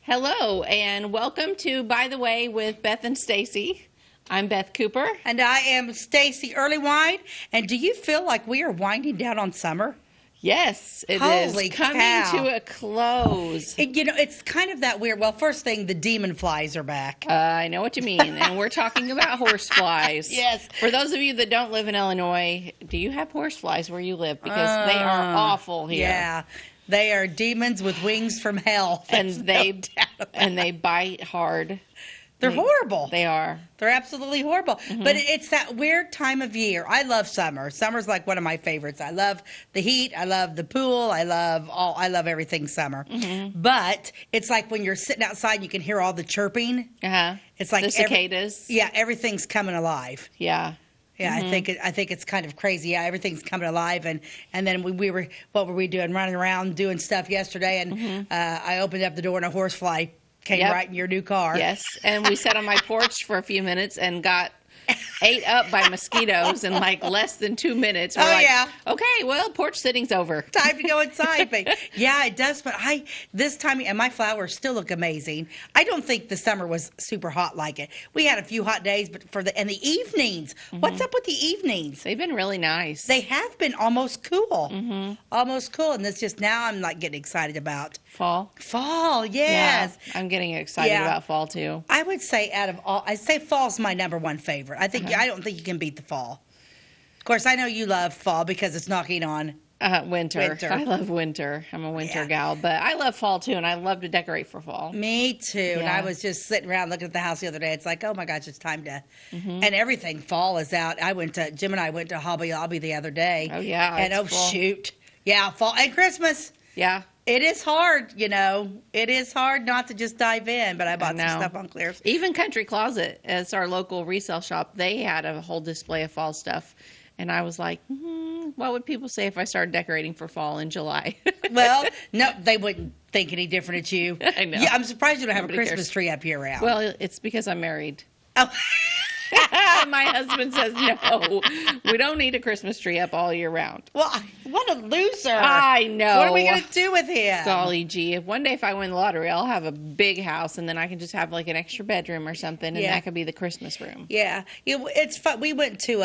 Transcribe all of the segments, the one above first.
Hello, and welcome to By the Way with Beth and Stacey. I'm Beth Cooper. And I am Stacey Earlywine. And do you feel like we are winding down on summer? Yes, it Holy is coming cow. to a close. It's kind of that weird. Well, first thing, the demon flies are back. I know what you mean, and we're talking about horse flies. Yes. For those of you that don't live in Illinois, do you have horse flies where you live? Because they are awful here. Yeah. They are demons with wings from hell. And There's they bite hard. They're horrible. They are. They're absolutely horrible. But it's that weird time of year. I love summer. Summer's like one of my favorites. I love the heat. I love the pool. I love everything summer. But it's like when you're sitting outside, you can hear all the chirping. It's like the cicadas. Everything's coming alive. Yeah. Yeah, I think it's kind of crazy. Yeah, everything's coming alive, and then what were we doing? Running around doing stuff yesterday, and I opened up the door and a horsefly came right in your new car. Yes, and we sat on my porch for a few minutes and got ate up by mosquitoes in like less than 2 minutes. We're okay, well, porch sitting's over. Time to go inside. But yeah, it does. But this time, and my flowers still look amazing. I don't think the summer was super hot like it. We had a few hot days, but and the evenings. What's up with the evenings? They've been really nice. They have been almost cool. Almost cool. And it's just now I'm like getting excited about fall. Fall, yes. Yeah, I'm getting excited about fall too. I would say I say fall's my number one favorite. I don't think you can beat the fall. Of course, I know you love fall because it's knocking on winter. I love winter. I'm a winter gal, but I love fall too, and I love to decorate for fall. Me too. Yeah. And I was just sitting around looking at the house the other day. It's like, oh my gosh, it's time to. And everything fall is out. Jim and I went to Hobby Lobby the other day. Oh yeah. And shoot, yeah, fall and Christmas. Yeah. It is hard, It is hard not to just dive in, but I bought some stuff on clearance. Even Country Closet, as our local resale shop, they had a whole display of fall stuff. And I was like, what would people say if I started decorating for fall in July? Well, no, they wouldn't think any different at you. I know. Yeah, I'm surprised you don't have a Christmas tree up here around. Well, it's because I'm married. Oh. My husband says, no, we don't need a Christmas tree up all year round. Well, what a loser. I know. What are we going to do with him? Golly gee. One day if I win the lottery, I'll have a big house, and then I can just have like an extra bedroom or something, and that could be the Christmas room. Yeah. It's fun. We went to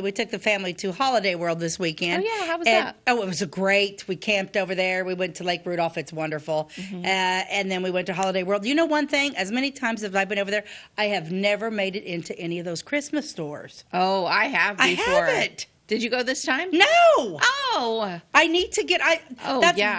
we took the family to Holiday World this weekend. Oh, yeah. How was that? Oh, it was great. We camped over there. We went to Lake Rudolph. It's wonderful. And then we went to Holiday World. You know one thing? As many times as I've been over there, I have never made it into any of those Christmas stores. Oh, I have before. I haven't. Did you go this time? No. Oh. I need to get.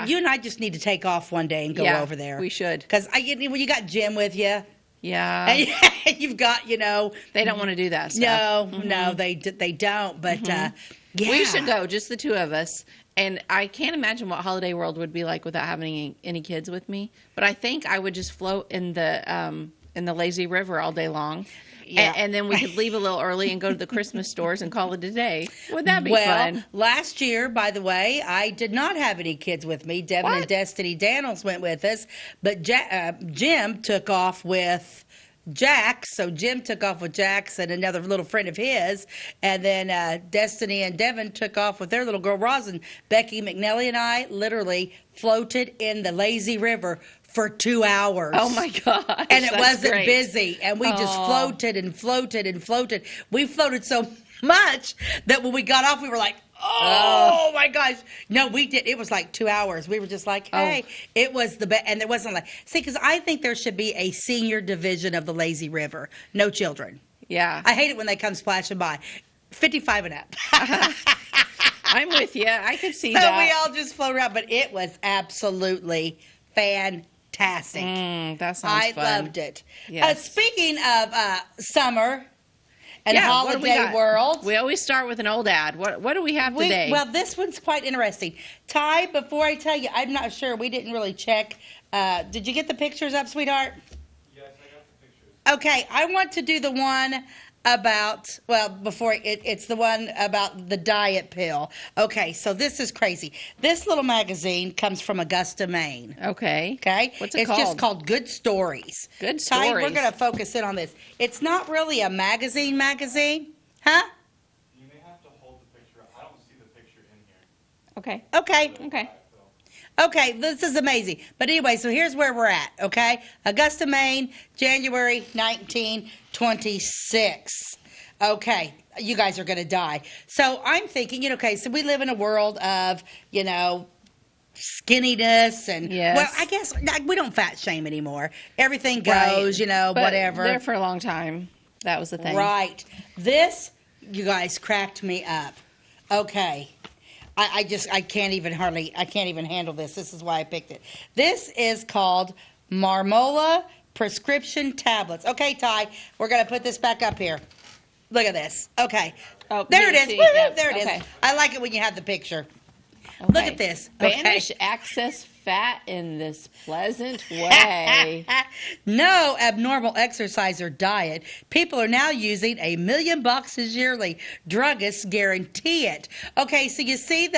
You and I just need to take off one day and go over there. We should. Because you got Jim with you. Yeah. And you've got, They don't want to do that stuff. No, they don't. But we should go, just the two of us. And I can't imagine what Holiday World would be like without having any kids with me. But I think I would just float in the lazy river all day long. Yeah. And then we could leave a little early and go to the Christmas stores and call it a day. Would that be fun? Last year, by the way, I did not have any kids with me. Devin and Destiny Daniels went with us. But Jim took off with Jax. So Jim took off with Jax and another little friend of his. And then Destiny and Devin took off with their little girl, Rosin. Becky McNelly and I literally floated in the lazy river for 2 hours. Oh my gosh. And it wasn't busy. And we just floated and floated and floated. We floated so much that when we got off, we were like, oh my gosh. No, we did. It was like 2 hours. We were just like, hey, it was the best. And there wasn't because I think there should be a senior division of the lazy river. No children. Yeah. I hate it when they come splashing by. 55 and up. I'm with you. I can see that. So we all just float around. But it was absolutely fantastic. That sounds fun. I loved it. Yes. Speaking of summer and Holiday World. We always start with an old ad. What do we have today? Well, this one's quite interesting. Ty, before I tell you, I'm not sure. We didn't really check. Did you get the pictures up, sweetheart? Yes, I got the pictures. Okay, I want to do the one about, it's the one about the diet pill. Okay, so this is crazy. This little magazine comes from Augusta, Maine. Okay. What's it called? called? It's just called Good Stories. Good Stories. Ty, we're going to focus in on this. It's not really a magazine, huh? You may have to hold the picture up. I don't see the picture in here. Okay. Okay. Okay. Okay, this is amazing. But anyway, so here's where we're at, okay? Augusta, Maine, January 1926. Okay, you guys are going to die. So I'm thinking, okay, so we live in a world of, skinniness and, Yes. well, I guess we don't fat shame anymore. Everything goes, But whatever. There for a long time. That was the thing. Right. This, you guys, cracked me up. Okay. I can't even handle this. This is why I picked it. This is called Marmola prescription tablets. Okay, Ty, we're going to put this back up here. Look at this. Okay. Oh, there it is. see, Woo-hoo, yep, there it okay. is. I like it when you have the picture. Okay. Look at this. Okay. Banish excess fat in this pleasant way. No abnormal exercise or diet. People are now using 1 million boxes yearly. Druggists guarantee it. Okay, so you see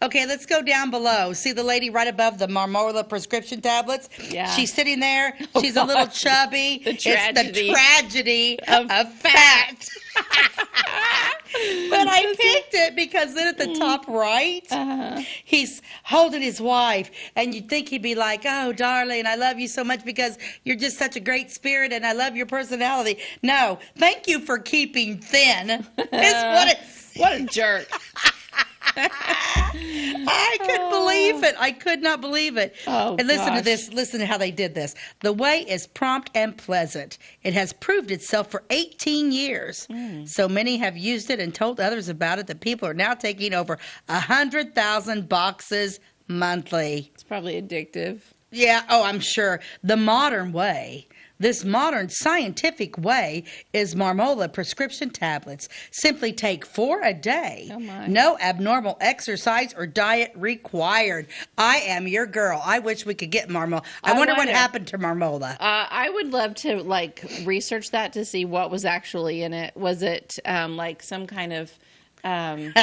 okay, let's go down below. See the lady right above the Marmola prescription tablets? Yeah. She's sitting there. She's a little chubby. The tragedy. It's the tragedy of fat. But I picked it because then at the top right, he's holding his wife, and you'd think he'd be like, "Oh, darling, I love you so much because you're just such a great spirit, and I love your personality." No, thank you for keeping thin. Is what it's. What a jerk. I couldn't believe it. I could not believe it. Oh, and listen to gosh. this. Listen to how they did this. The way is prompt and pleasant. It has proved itself for 18 years. So many have used it and told others about it that people are now taking over 100,000 boxes monthly. It's probably addictive. Yeah, oh, I'm sure. The modern way, this modern scientific way, is Marmola prescription tablets. Simply take 4 a day. Oh, my. No abnormal exercise or diet required. I am your girl. I wish we could get Marmola. I wonder what happened to Marmola. I would love to research that to see what was actually in it. Was it like some kind of where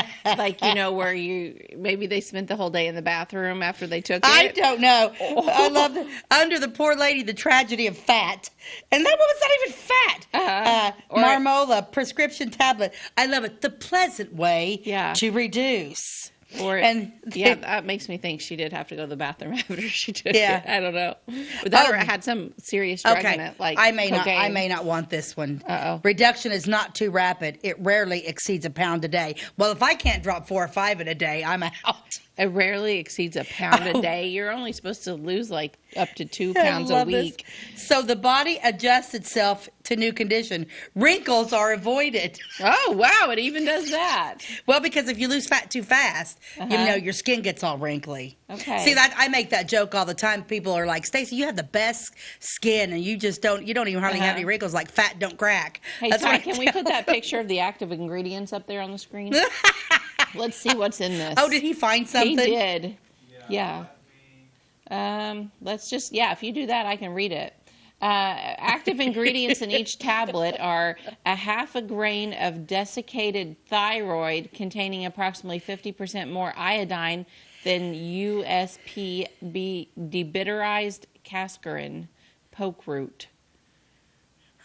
maybe they spent the whole day in the bathroom after they took it? I don't know. I love under the poor lady, the tragedy of fat. And that woman's not even fat. Marmola prescription tablet. I love it. The pleasant way to reduce. That makes me think she did have to go to the bathroom after she took it. I don't know. But that had some serious drug in it, like I may cocaine. not want this one. Uh-oh. Reduction is not too rapid. It rarely exceeds 1 pound a day. Well, if I can't drop 4 or 5 in a day, I'm out. It rarely exceeds 1 pound a day. You're only supposed to lose like up to 2 pounds a week. This. So the body adjusts itself to new condition. Wrinkles are avoided. Oh, wow. It even does that. Well, because if you lose fat too fast, your skin gets all wrinkly. Okay. See, I make that joke all the time. People are like, "Stacey, you have the best skin, and you don't even hardly have any wrinkles. Like fat don't crack." Hey, Ty, can we put that picture of the active ingredients up there on the screen? Let's see what's in this. Oh, did he find something? He did. Yeah. If you do that, I can read it. Active ingredients in each tablet are a half a grain of desiccated thyroid containing approximately 50% more iodine than USP debitterized cascarin poke root.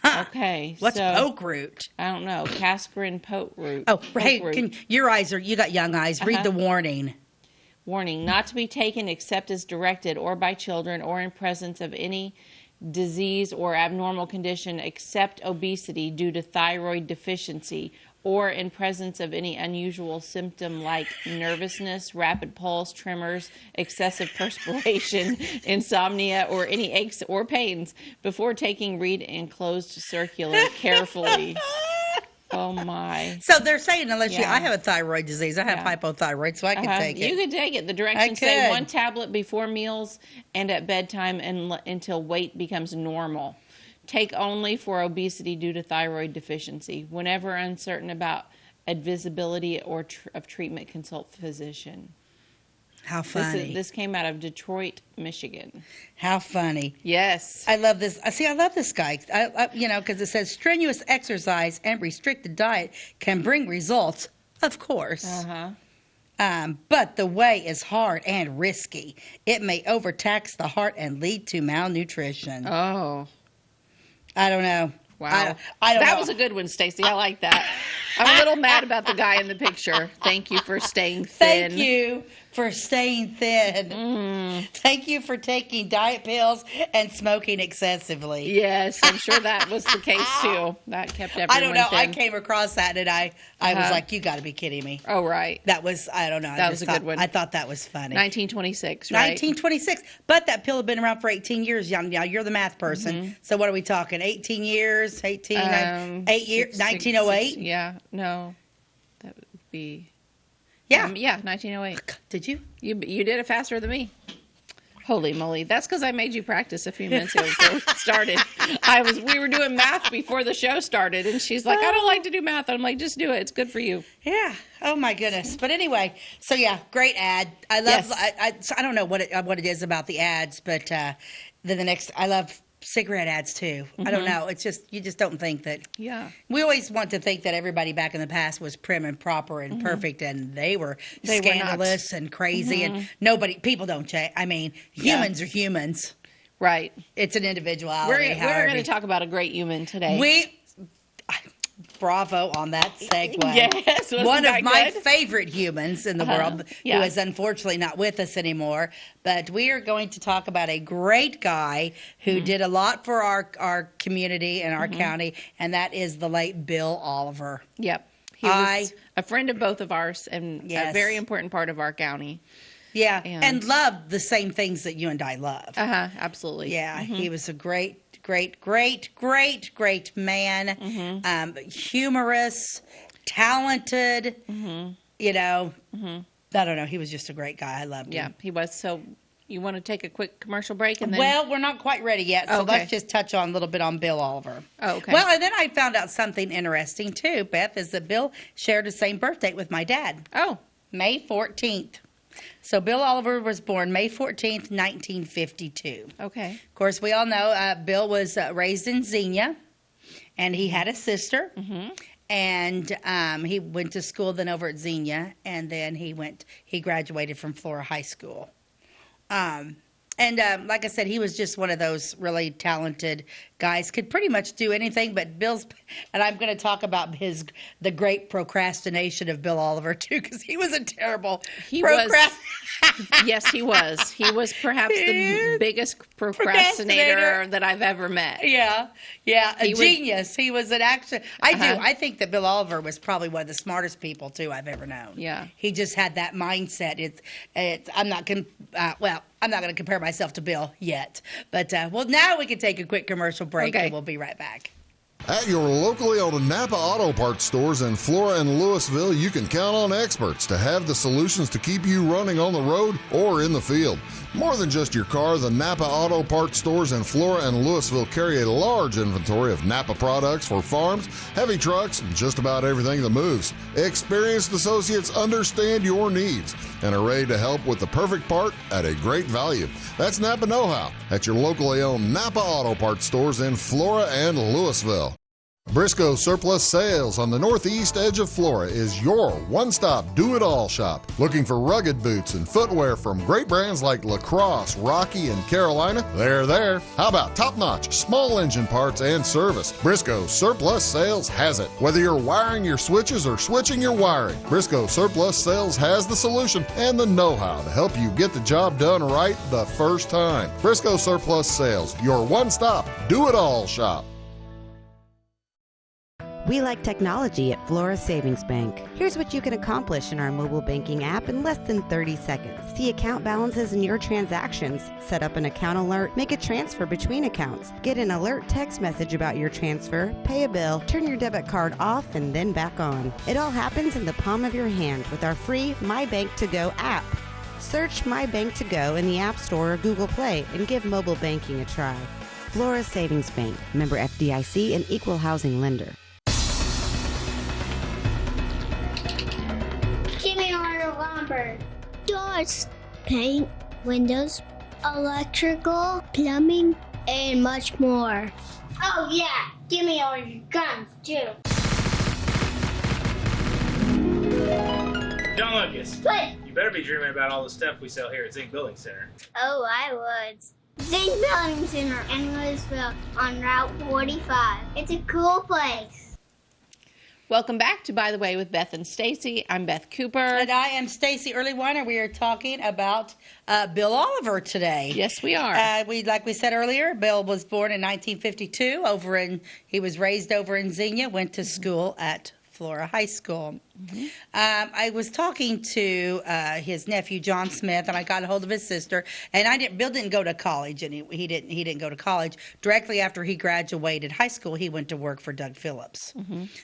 Huh. Okay. What's poke root? I don't know. Cascarin poke root. Oh, hey, you got young eyes. Read the warning. Warning, not to be taken except as directed or by children or in presence of any disease or abnormal condition except obesity due to thyroid deficiency or in presence of any unusual symptom like nervousness, rapid pulse, tremors, excessive perspiration, insomnia, or any aches or pains. Before taking, read enclosed circular carefully. Oh, my. So they're saying I have a thyroid disease. I have hypothyroid, so I can take it. You can take it. The directions say 1 tablet before meals and at bedtime until weight becomes normal. Take only for obesity due to thyroid deficiency. Whenever uncertain about advisability or of treatment, consult physician. How funny. This came out of Detroit, Michigan. How funny. Yes. I love this. I love this guy. Because it says strenuous exercise and restricted diet can bring results, of course. But the way is hard and risky. It may overtax the heart and lead to malnutrition. Oh. I don't know. Wow. I don't know. That was a good one, Stacey. I like that. I'm a little mad about the guy in the picture. Thank you for staying thin. Thank you for staying thin. Thank you for taking diet pills and smoking excessively. Yes, I'm sure that was the case too. That kept everyone I don't know. I thin. came across that and I was like, you got to be kidding me. Oh, right. That was, I don't know. That was a good one. I thought that was funny. 1926, right? 1926. But that pill had been around for 18 years. Now, you're the math person. So what are we talking? 18 years? 8 years? 1908? Yeah, no. That would be... Yeah. Yeah, 1908. Did you? You did it faster than me. Holy moly. That's because I made you practice a few minutes ago before we started. We were doing math before the show started, and she's like, I don't like to do math. I'm like, just do it. It's good for you. Yeah. Oh, my goodness. But anyway, so yeah, great ad. I love, I don't know what it is about the ads, but then the next, I love cigarette ads too. I don't know. It's just, you just don't think that. Yeah. We always want to think that everybody back in the past was prim and proper and perfect, and they were scandalous and crazy, and people don't change. I mean, humans are humans. Right. It's an individuality. We're going to talk about a great human today. Bravo on that segue. Yes. One of my favorite humans in the world, Yeah. who is unfortunately not with us anymore. But we are going to talk about a great guy who did a lot for our community and our county, and that is the late Bill Oliver. Yep. He was a friend of both of ours and a very important part of our county. Yeah, and loved the same things that you and I love. Absolutely. Yeah, he was a great man, humorous, talented, you know, I don't know, he was just a great guy. I loved him. Yeah, he was. So you want to take a quick commercial break? And then... Well, we're not quite ready yet, so let's just touch on a little bit on Bill Oliver. Oh, okay. Well, and then I found out something interesting too, Beth, is that Bill shared the same birthday with my dad. Oh. May 14th. So Bill Oliver was born May 14th, 1952. Okay. Of course, we all know Bill was raised in Xenia, and he had a sister. And he went to school then over at Xenia, and then he graduated from Flora High School. And like I said, he was just one of those really talented guys, could pretty much do anything, but and I'm going to talk about the great procrastination of Bill Oliver too, because he was a terrible procrastinator. Yes, he was. He was perhaps the biggest procrastinator that I've ever met. Yeah, a genius. He was an action. I think that Bill Oliver was probably one of the smartest people too I've ever known. Yeah, he just had that mindset. I'm not going to compare myself to Bill yet, but now we can take a quick commercial break, and we'll be right back. At your locally owned Napa Auto Parts stores in Flora and Louisville, you can count on experts to have the solutions to keep you running on the road or in the field. More than just your car, the Napa Auto Parts stores in Flora and Louisville carry a large inventory of Napa products for farms, heavy trucks, and just about everything that moves. Experienced associates understand your needs and are ready to help with the perfect part at a great value. That's Napa Know-How at your locally owned Napa Auto Parts stores in Flora and Louisville. Briscoe Surplus Sales on the northeast edge of Flora is your one-stop do-it-all shop. Looking for rugged boots and footwear from great brands like Lacrosse, Rocky, and Carolina? They're there. How about top-notch small engine parts and service? Briscoe Surplus Sales has it. Whether you're wiring your switches or switching your wiring, Briscoe Surplus Sales has the solution and the know-how to help you get the job done right the first time. Briscoe Surplus Sales, your one-stop do-it-all shop. We like technology at Flora Savings Bank. Here's what you can accomplish in our mobile banking app in less than 30 seconds. See account balances in your transactions, set up an account alert, make a transfer between accounts, get an alert text message about your transfer, pay a bill, turn your debit card off and then back on. It all happens in the palm of your hand with our free My Bank to Go app. Search My Bank to Go in the App Store or Google Play and give mobile banking a try. Flora Savings Bank, member FDIC and equal housing lender. Doors, paint, windows, electrical, plumbing, and much more. Oh yeah, give me all your guns too. John Lucas, What? you better be dreaming about all the stuff we sell here at Zink Building Center. Oh, I would. Zink Building Center in Louisville on Route 45. It's a cool place. Welcome back to By the Way with Beth and Stacey. I'm Beth Cooper. And I am Stacey Earlywine, and we are talking about Bill Oliver today. Yes, we are. Like we said earlier, Bill was born in 1952. He was raised over in Xenia, went to school at Flora High School. I was talking to his nephew John Smith, and I got a hold of his sister. And Bill didn't go to college, and he didn't go to college. Directly after he graduated high school, he went to work for Doug Phillips.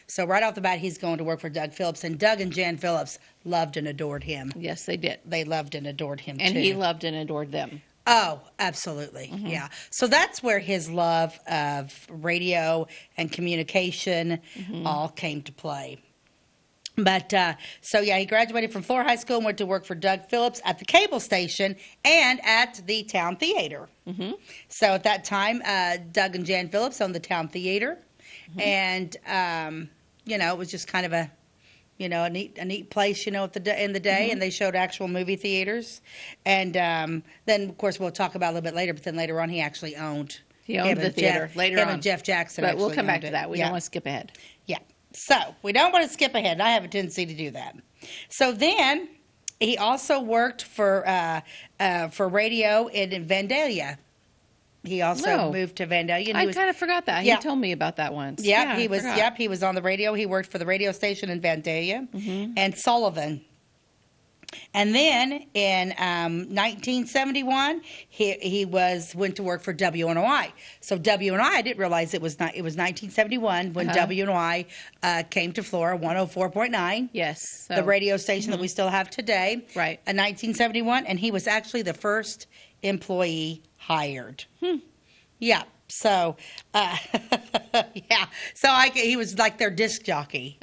So right off the bat, he's going to work for Doug Phillips, and Doug and Jan Phillips loved and adored him. Yes, they did. They loved and adored him And too. he loved and adored them. Oh, absolutely. Yeah. So that's where his love of radio and communication all came to play. But he graduated from Flora High School and went to work for Doug Phillips at the cable station and at the Town Theater. So at that time, Doug and Jan Phillips owned the Town Theater. And, it was just kind of a neat place, in the day, and they showed actual movie theaters. And then, of course, we'll talk about it a little bit later, but then later on he actually owned the theater later on. Him and Jeff Jackson. But we'll come back owned to it. that. We don't want to skip ahead. Yeah. So we don't want to skip ahead. I have a tendency to do that. So then he also worked for radio in Vandalia. He also moved to Vandalia. And I kind of forgot that. Yeah. He told me about that once. Yeah, he was. Yep, he was on the radio. He worked for the radio station in Vandalia and Sullivan. And then in 1971, he went to work for WNOI. So WNOI, I didn't realize it was 1971 when WNOI came to Flora 104.9. Yes, so, the radio station that we still have today. Right. In 1971, and he was actually the first employee hired. Yeah. So, he was like their disc jockey.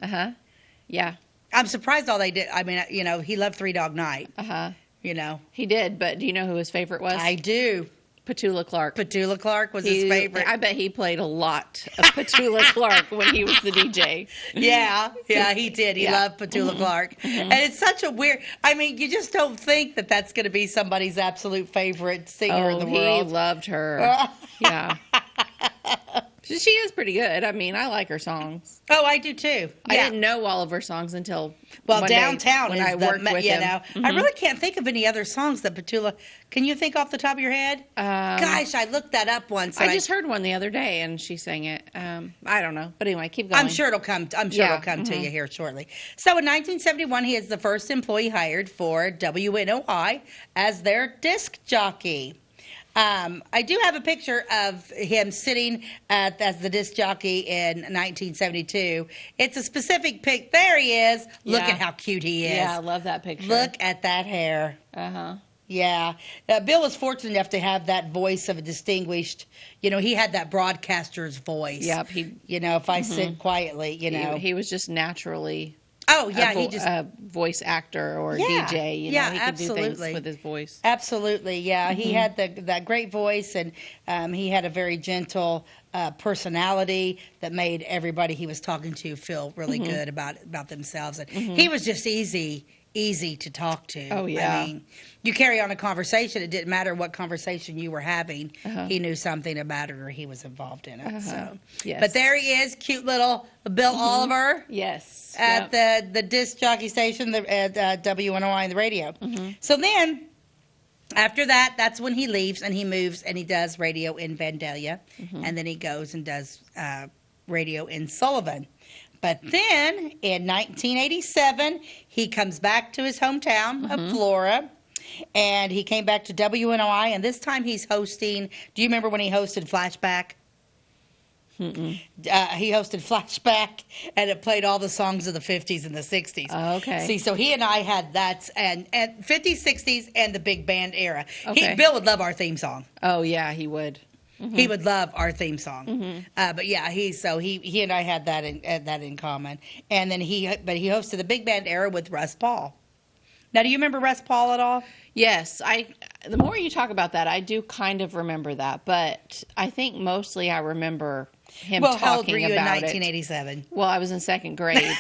Yeah. I'm surprised all they did. I mean, he loved Three Dog Night. He did, but do you know who his favorite was? I do. Petula Clark. Petula Clark was his favorite. I bet he played a lot of Petula Clark when he was the DJ. Yeah, he did. He loved Petula Clark. And it's such a weird, you just don't think that that's going to be somebody's absolute favorite singer in the world. He loved her. Yeah. She is pretty good. I like her songs. Oh, I do too. I didn't know all of her songs until Downtown when I worked with him. I really can't think of any other songs that Petula. Can you think off the top of your head? Gosh, I looked that up once. I just heard one the other day, and she sang it. I don't know, but anyway, keep going. I'm sure it'll come. It'll come to you here shortly. So in 1971, he is the first employee hired for WNOI as their disc jockey. I do have a picture of him sitting as the disc jockey in 1972. It's a specific pic. There he is. Look at how cute he is. Yeah, I love that picture. Look at that hair. Yeah. Bill was fortunate enough to have that voice of a distinguished, he had that broadcaster's voice. Yep. If I sit quietly, He was just naturally... Oh, yeah, a voice actor or DJ. He could do things with his voice. Absolutely, yeah. He had that great voice, and he had a very gentle personality that made everybody he was talking to feel really good about themselves. And he was just easy to talk to. Oh, yeah. You carry on a conversation. It didn't matter what conversation you were having. He knew something about it, or he was involved in it. So, yes. But there he is, cute little Bill Oliver. Yes. At the disc jockey station at WNOI and the radio. So then, after that, that's when he leaves and he moves and he does radio in Vandalia. And then he goes and does radio in Sullivan. But then, in 1987, he comes back to his hometown of Flora, and he came back to WNOI, and this time he's hosting, do you remember when he hosted Flashback? He hosted Flashback, and it played all the songs of the 50s and the 60s. Oh, okay. See, so he and I had that, and 50s, 60s, and the big band era. Okay. Bill would love our theme song. Oh, yeah, he would. He would love our theme song. But yeah, he and I had that in common. And then he hosted the big band era with Russ Paul. Now, do you remember Russ Paul at all? Yes, the more you talk about that, I do kind of remember that, but I think mostly I remember him talking about it. How old were you in 1987? Well, I was in second grade,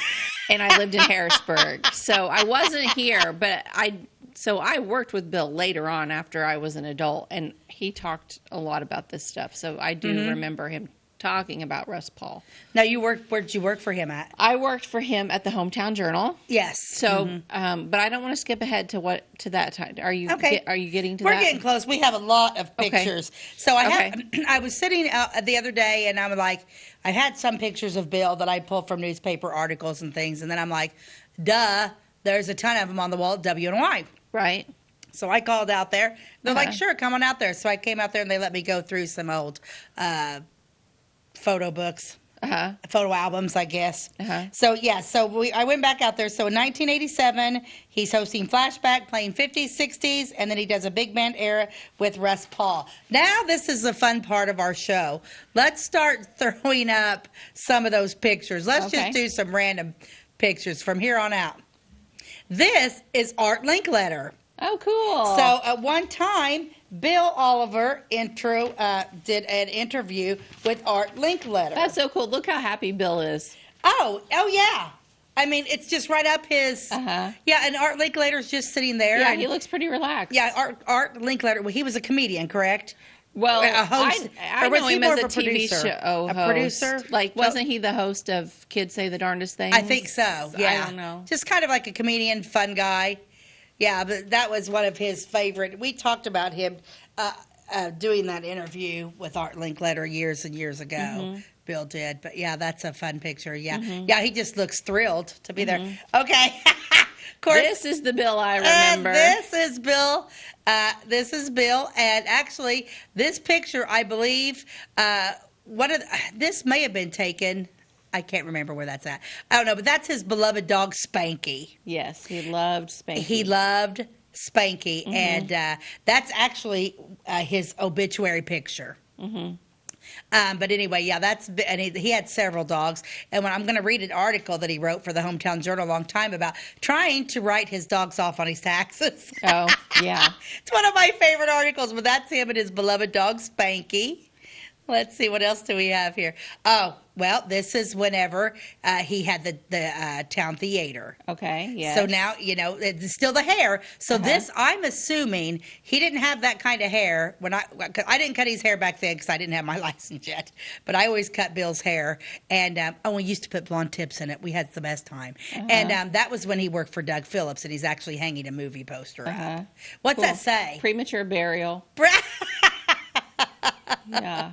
and I lived in Harrisburg, so I wasn't here, but I worked with Bill later on after I was an adult, and he talked a lot about this stuff, so I do remember him talking about Russ Paul. Now, where did you work for him at? I worked for him at the Hometown Journal. Yes. So, but I don't want to skip ahead to that time. Are you Okay. are you getting to We're that? getting close. We have a lot of pictures. So I was sitting out the other day, and I'm like, I had some pictures of Bill that I pulled from newspaper articles and things, and then I'm like, duh, there's a ton of them on the wall at WNY. Right. So I called out there. They're like, sure, come on out there. So I came out there, and they let me go through some old photo books. Photo albums, I guess. So, I went back out there. So, in 1987, he's hosting Flashback, playing 50s, 60s, and then he does a big band era with Russ Paul. Now, this is the fun part of our show. Let's start throwing up some of those pictures. Let's just do some random pictures from here on out. This is Art Linkletter. Oh, cool. So, at one time, Bill Oliver did an interview with Art Linkletter. That's so cool. Look how happy Bill is. Oh, yeah. I mean, it's just right up his. Yeah, and Art Linkletter's just sitting there. Yeah, and, he looks pretty relaxed. Yeah, Art Linkletter. Well, he was a comedian, correct? Well, a host. I or was know he him more as a of a TV producer? show host. A producer? Like, wasn't he the host of Kids Say the Darndest Things? I think so. Yeah. I don't know. Just kind of like a comedian, fun guy. Yeah, but that was one of his favorite. We talked about him doing that interview with Art Linkletter years and years ago. Bill did. But, yeah, that's a fun picture. Yeah. Yeah, he just looks thrilled to be there. Okay. Of course. This is the Bill I remember. This is Bill. And actually, this picture, I believe, this may have been taken. I can't remember where that's at. I don't know, but that's his beloved dog, Spanky. Yes, he loved Spanky. He loved Spanky, and that's actually his obituary picture. But anyway, yeah, and he had several dogs. And when I'm going to read an article that he wrote for the Hometown Journal a long time about trying to write his dogs off on his taxes. Oh, yeah. It's one of my favorite articles, but that's him and his beloved dog, Spanky. Let's see, what else do we have here? Oh, well, this is whenever he had the town theater. Okay, yes. So now, it's still the hair. So this, I'm assuming he didn't have that kind of hair when I didn't cut his hair back then because I didn't have my license yet. But I always cut Bill's hair. And, we used to put blonde tips in it. We had the best time. And that was when he worked for Doug Phillips, and he's actually hanging a movie poster up. What's that say? Premature burial. Yeah.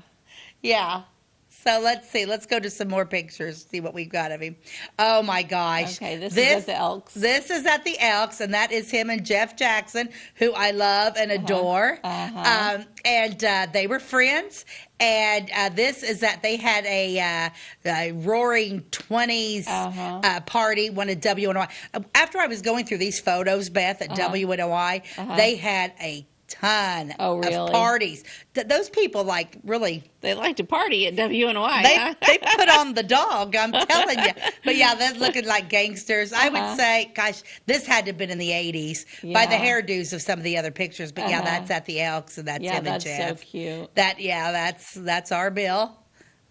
Yeah. So let's see. Let's go to some more pictures, see what we've got of him. Oh, my gosh. Okay, this is at the Elks. This is at the Elks, and that is him and Jeff Jackson, who I love and adore. And they were friends. And this is that they had a roaring 20s party, one at WNY. After I was going through these photos, Beth, at WNY, they had a ton of parties. Those people they like to party at WNY. They put on the dog, I'm telling you. But yeah, they're looking like gangsters. I would say, gosh, this had to have been in the 80s by the hairdos of some of the other pictures. But yeah, that's at the Elks, and that's him and Jeff. Yeah, that's so cute. That's our Bill.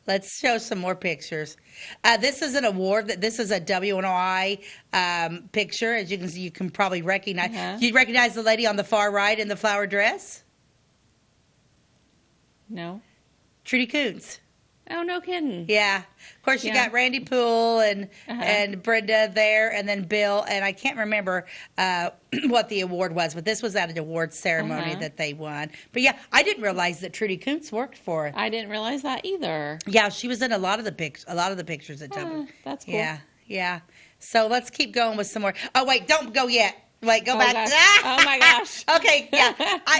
Let's show some more pictures. This is an award. This is a WNY picture. As you can see, you can probably recognize. Do you recognize the lady on the far right in the flower dress? No. Trudy Kuntz. Oh, no kidding. Yeah. Of course, you got Randy Poole and Brenda there, and then Bill. And I can't remember what the award was, but this was at an awards ceremony that they won. But yeah, I didn't realize that Trudy Kuntz worked for it. I didn't realize that either. Yeah, she was in a lot of the pictures at W. That's cool. Yeah. So let's keep going with some more. Oh, wait, don't go yet. Wait, go back. Oh, my gosh. Okay, yeah.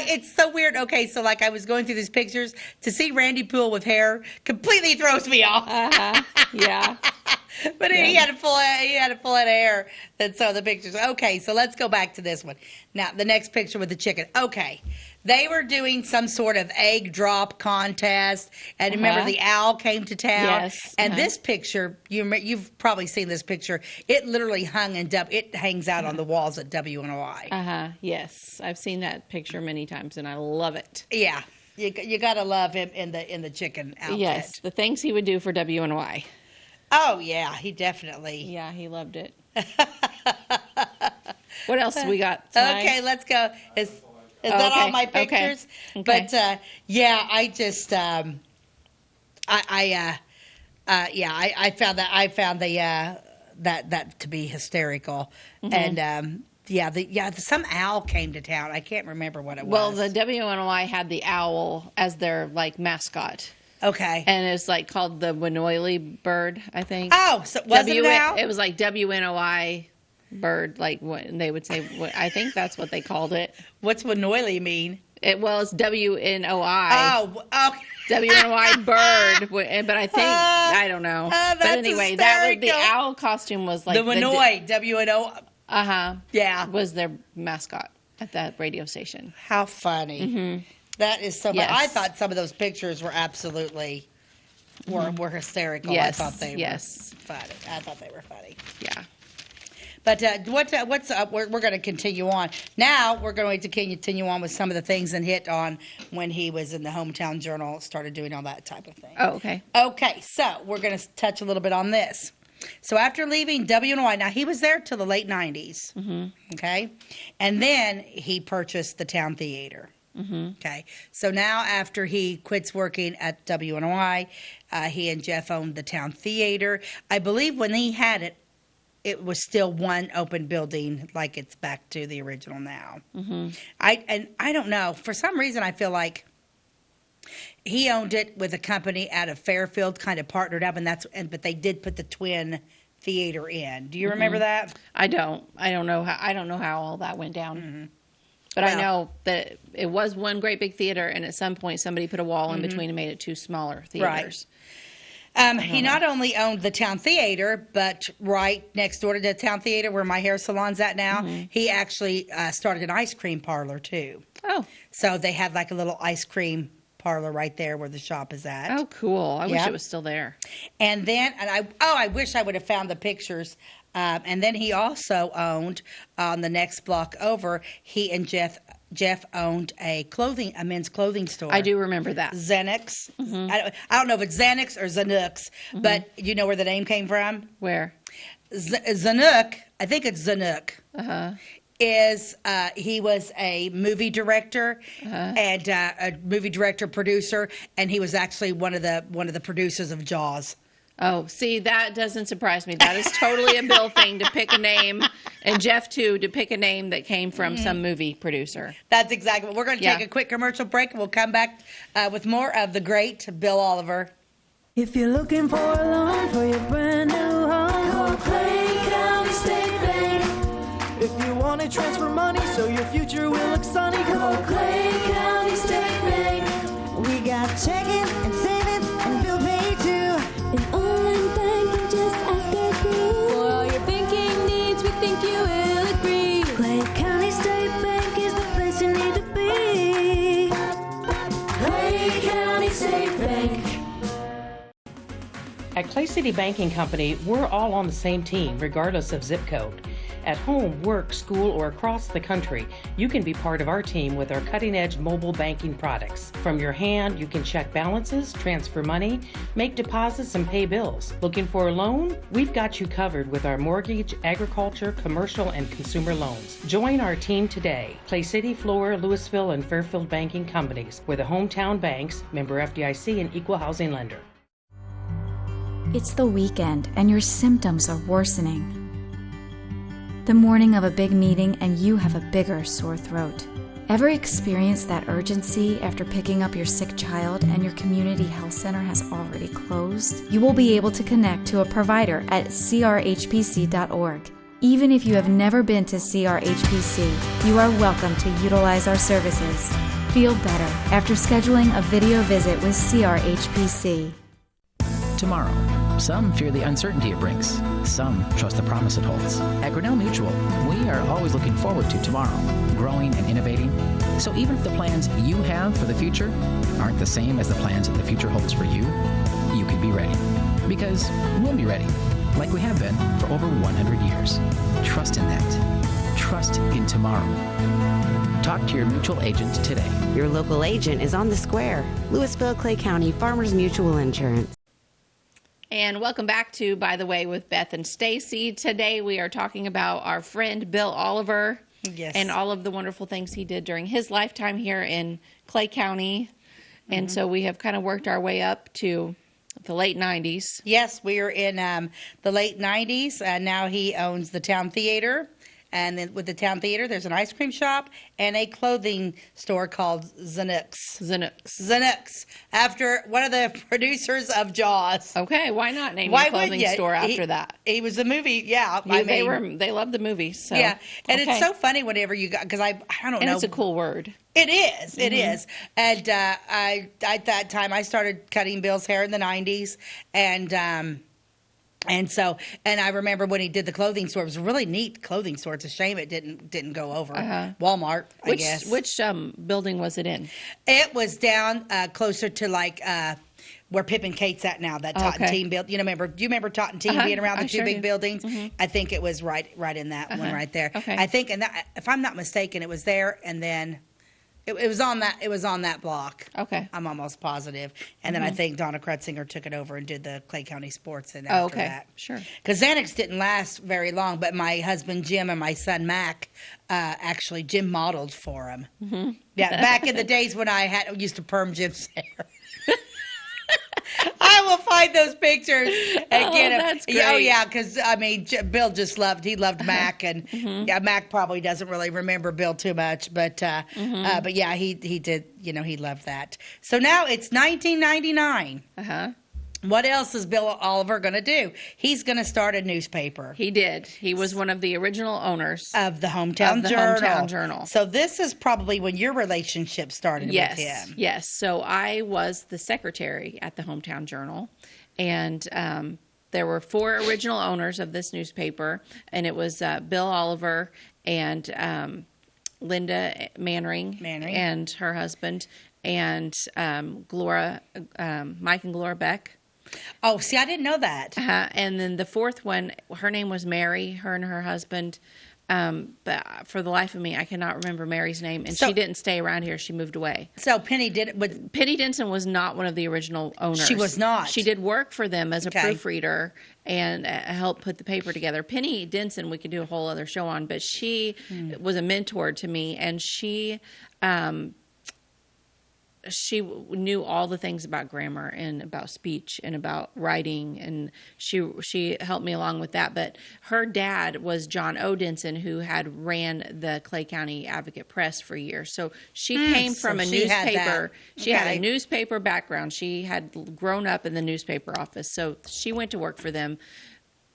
It's so weird. Okay, so I was going through these pictures. To see Randy Poole with hair completely throws me off. Yeah. But he had a full head of hair. And so the pictures. Okay, so let's go back to this one. Now, the next picture with the chicken. Okay. They were doing some sort of egg drop contest, and remember the owl came to town. Yes. And this picture, you've probably seen this picture. It literally it hangs out on the walls at WNY. Yes, I've seen that picture many times, and I love it. Yeah, you gotta love him in the chicken outfit. Yes, the things he would do for WNY. Oh yeah, he definitely. Yeah, he loved it. What else we got tonight? Okay, let's go. Is that all my pictures? Okay. But yeah, I just I found that that to be hysterical, and some owl came to town. I can't remember what it Well, was. the WNOI had the owl as their like mascot. Okay. And it's like called the Winoili bird, I think. Oh, so was it an owl? It was like WNOI bird, like what they would say. I think that's what they called it. What's Winoili mean? It's WNOI. Oh, okay. WNOI bird, but I think I don't know. That's But anyway, that was the hysterical. owl costume was like The Winoi, WNO. Yeah. was their mascot at that radio station. How funny. That is so funny. Yes. I thought some of those pictures were absolutely were hysterical. Yes, I thought they yes. were funny. I thought they were funny. Yeah. But what's up? We're going to continue on. Now we're going to continue on with some of the things and hit on when he was in the Hometown Journal, started doing all that type of thing. Oh, okay. Okay, so we're going to touch a little bit on this. So after leaving WNY, now he was there till the late 90s, okay? And then he purchased the Town Theater, okay? So now after he quits working at WNY, he and Jeff owned the Town Theater. I believe when he had it, it was still one open building, like it's back to the original now. I don't know. For some reason, I feel like he owned it with a company out of Fairfield, kind of partnered up, but they did put the Twin Theater in. Do you remember that? I don't know how all that went down. But I know that it was one great big theater, and at some point somebody put a wall in between and made it two smaller theaters. He not only owned the Town Theater, but right next door to the Town Theater where my hair salon's at now, he actually started an ice cream parlor too. Oh. So they had like a little ice cream parlor right there where the shop is at. Oh, cool. I wish Yep. it was still there. And then, I wish I would have found the pictures. And then he also owned on the next block over. He and Jeff owned a men's clothing store. I do remember that. Xanax. I don't know if it's Xanax or Zanuck's, but you know where the name came from? Where? Zanuck, I think it's Zanuck. He was a movie director and a movie director producer, and he was actually one of the producers of Jaws. Oh, see, that doesn't surprise me. That is totally a Bill thing to pick a name, and Jeff too, to pick a name that came from some movie producer. That's exactly what we're going to take a quick commercial break, and we'll come back with more of the great Bill Oliver. If you're looking for a loan for your brand new home, call Clay County State Bank. If you want to transfer money so your future will look sunny, call Clay County State Bank. We got checking and savings and bill pay too. An online banking, just ask our crew. For all your banking needs, we think you will agree. Clay County State Bank is the place you need to be. Clay County State Bank. At Clay City Banking Company, we're all on the same team, regardless of zip code. At home, work, school, or across the country, you can be part of our team with our cutting-edge mobile banking products. From your hand, you can check balances, transfer money, make deposits, and pay bills. Looking for a loan? We've got you covered with our mortgage, agriculture, commercial, and consumer loans. Join our team today. Clay City, Flora, Louisville, and Fairfield Banking Companies. We're the hometown banks, member FDIC, and equal housing lender. It's the weekend and your symptoms are worsening. The morning of a big meeting and you have a bigger sore throat. Ever experienced that urgency after picking up your sick child and your community health center has already closed? You will be able to connect to a provider at crhpc.org. Even if you have never been to CRHPC, you are welcome to utilize our services. Feel better after scheduling a video visit with CRHPC. Tomorrow. Some fear the uncertainty it brings. Some trust the promise it holds. At Grinnell Mutual, we are always looking forward to tomorrow, growing and innovating. So even if the plans you have for the future aren't the same as the plans that the future holds for you, you can be ready. Because we'll be ready, like we have been for over 100 years. Trust in that. Trust in tomorrow. Talk to your mutual agent today. Your local agent is on the square. Louisville, Clay County Farmers Mutual Insurance. And welcome back to By the Way with Beth and Stacey. Today we are talking about our friend Bill Oliver and all of the wonderful things he did during his lifetime here in Clay County. And so we have kind of worked our way up to the late 90s. Yes, we are in the late 90s. Now he owns the Town Theater. And then with the Town Theater, there's an ice cream shop and a clothing store called Zanuck's, after one of the producers of Jaws. Okay, why not name your clothing store after that? He was a movie, yeah. They love the movies. So. Yeah, and it's so funny whenever you got, because I don't know. And it's a cool word. It is. It is. And I at that time I started cutting Bill's hair in the 90s, and so I remember when he did the clothing store. It was a really neat clothing store. It's a shame it didn't go over. Walmart, I guess. Which building was it in? It was down closer to like where Pip and Kate's at now. That Totten Team build. Do you remember Totten Team being around the two big buildings? I think it was right in that one right there. Okay. I think, and that, if I'm not mistaken, it was there, and then. It was on that block. Okay. I'm almost positive. And then I think Donna Krutzinger took it over and did the Clay County Sports and after that. Sure. Because Xanax didn't last very long, but my husband Jim and my son Mac, actually Jim modeled for him. Yeah, back in the days when I used to perm Jim's hair. I will find those pictures and get them. That's great. Oh yeah, because I mean, Bill just loved Mac, and yeah, Mac probably doesn't really remember Bill too much, but yeah, he did. He loved that. So now it's 1999. What else is Bill Oliver going to do? He's going to start a newspaper. He did. He was one of the original owners of the Hometown Journal. So this is probably when your relationship started with him. Yes. So I was the secretary at the Hometown Journal, and there were 4 original owners of this newspaper, and it was Bill Oliver and Linda Mannering and her husband, and Mike and Gloria Beck. Oh, see, I didn't know that. And then the 4th one, her name was Mary, her and her husband. But for the life of me, I cannot remember Mary's name. And she didn't stay around here. She moved away. So Penny did it. Penny Denson was not one of the original owners. She was not. She did work for them as a proofreader and helped put the paper together. Penny Denson, we could do a whole other show on, but she was a mentor to me, and she knew all the things about grammar and about speech and about writing, and she helped me along with that. But her dad was John O. Denson, who had ran the Clay County Advocate Press for years. So she came from a newspaper. She had a newspaper background. She had grown up in the newspaper office. So she went to work for them.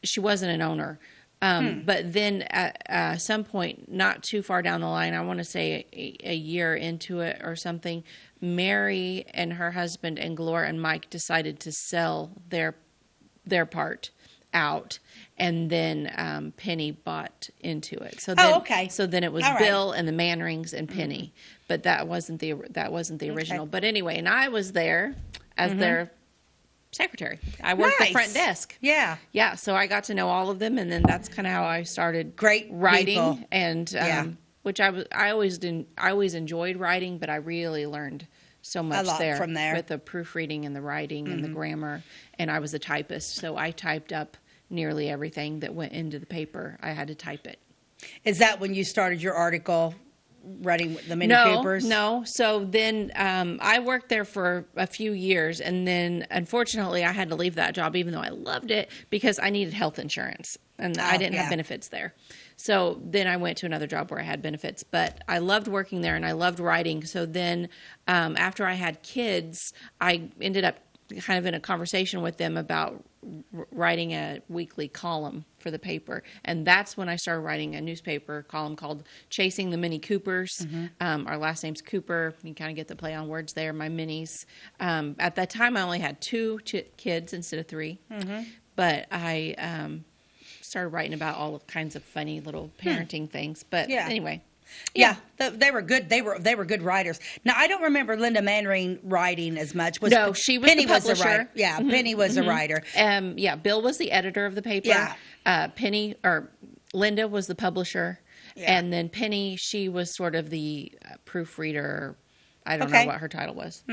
She wasn't an owner. But then at some point, not too far down the line, I want to say a year into it or something, Mary and her husband and Gloria and Mike decided to sell their part out, and then Penny bought into it. So then, So then it was Bill and the Mannerings and Penny, but that wasn't the original. But anyway, and I was there as their secretary. I worked the front desk. Yeah. So I got to know all of them, and then that's kind of how I started writing people. And which I always enjoyed writing, but I really learned so much from there with the proofreading and the writing and the grammar. And I was a typist, so I typed up nearly everything that went into the paper. I had to type it. Is that when you started your article writing the mini papers? No. So then I worked there for a few years, and then unfortunately I had to leave that job, even though I loved it, because I needed health insurance, and I didn't have benefits there. So then I went to another job where I had benefits, but I loved working there and I loved writing. So then after I had kids, I ended up kind of in a conversation with them about writing a weekly column for the paper. And that's when I started writing a newspaper column called Chasing the Mini Coopers. Our last name's Cooper. You kind of get the play on words there, my minis. At that time, I only had 2 kids instead of 3. But I started writing about all kinds of funny little parenting things. But anyway. Yeah, they were good. They were good writers. Now I don't remember Linda Mannering writing as much. No, she was Penny the publisher. Was a writer. Yeah, Penny was a writer. Bill was the editor of the paper. Yeah. Linda was the publisher, and then Penny, she was sort of the proofreader. I don't know what her title was.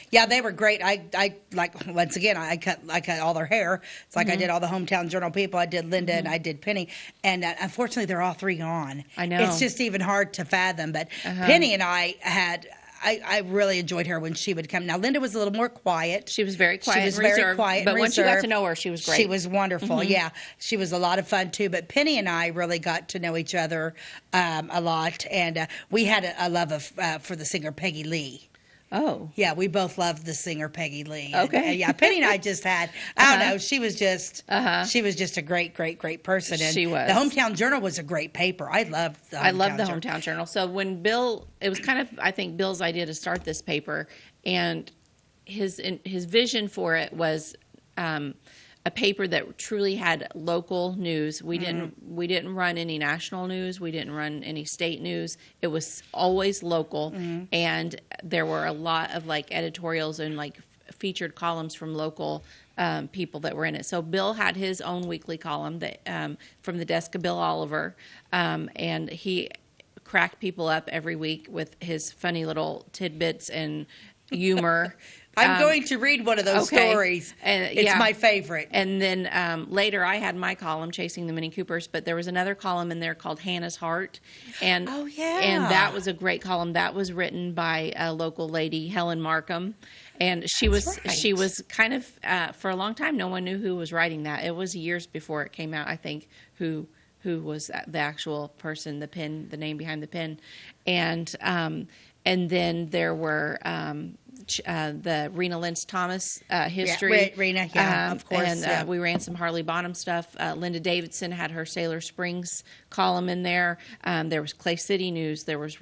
Yeah, they were great. I like, once again, I cut all their hair. It's like I did all the Hometown Journal people. I did Linda and I did Penny. And unfortunately, they're all 3 gone. I know. It's just even hard to fathom. But Penny and I I really enjoyed her when she would come. Now, Linda was a little more quiet. She was very quiet. She was and very reserved, quiet. But and once you got reserved. to know her, she was great. She was wonderful. Yeah, she was a lot of fun too. But Penny and I really got to know each other a lot, and we had a love of for the singer Peggy Lee. Oh. Yeah, we both loved the singer Peggy Lee. Okay. And, yeah, Penny and I just had, I don't know, she was just a great person. And She was. The Hometown Journal was a great paper. I loved the Hometown Journal. So when Bill, it was kind of, I think, Bill's idea to start this paper, and his vision for it was a paper that truly had local news. We didn't run any national news. We didn't run any state news. It was always local, and there were a lot of like editorials and like featured columns from local people that were in it. So Bill had his own weekly column that from the desk of Bill Oliver, and he cracked people up every week with his funny little tidbits and humor. I'm going to read one of those stories. And it's my favorite. And then later I had my column, Chasing the Mini Coopers, but there was another column in there called Hannah's Heart. And, and that was a great column. That was written by a local lady, Helen Markham. And she was kind of, for a long time, no one knew who was writing that. It was years before it came out, I think, who was the actual person, the name behind the pen. And then there were the Rena Lynch Thomas history. Yeah, Rena, of course. And we ran some Harley Bonham stuff. Linda Davidson had her Sailor Springs column in there. There was Clay City News. There was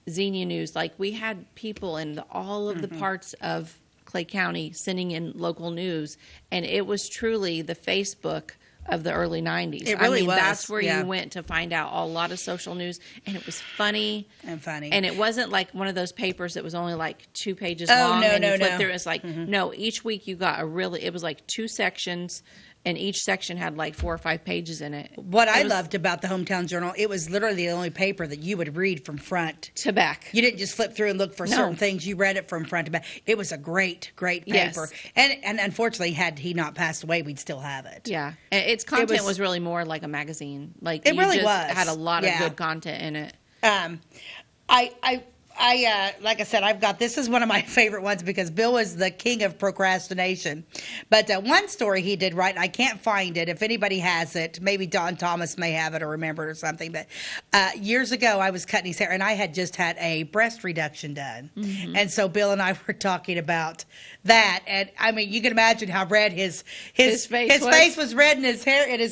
Xenia News. Like, we had people in all of the parts of Clay County sending in local news. And it was truly the Facebook of the early 90s. It really was. That's where you went to find out a lot of social news, and it was funny. And it wasn't like one of those papers that was only like 2 pages long and you flip through. It's like, no, each week you got it was like 2 sections, and each section had like 4 or 5 pages in it. What I loved about the Hometown Journal, it was literally the only paper that you would read from front to back. You didn't just flip through and look for certain things. You read it from front to back. It was a great paper. Yes. And unfortunately, had he not passed away, we'd still have it. Yeah. Its content was really more like a magazine. Like, it really was. Had a lot of good content in it. I like I said, this is one of my favorite ones because Bill was the king of procrastination. But one story he did write, I can't find it. If anybody has it, maybe Don Thomas may have it or remember it or something. But years ago, I was cutting his hair, and I had just had a breast reduction done. And so Bill and I were talking about that. And I mean, you can imagine how red his face was red, and his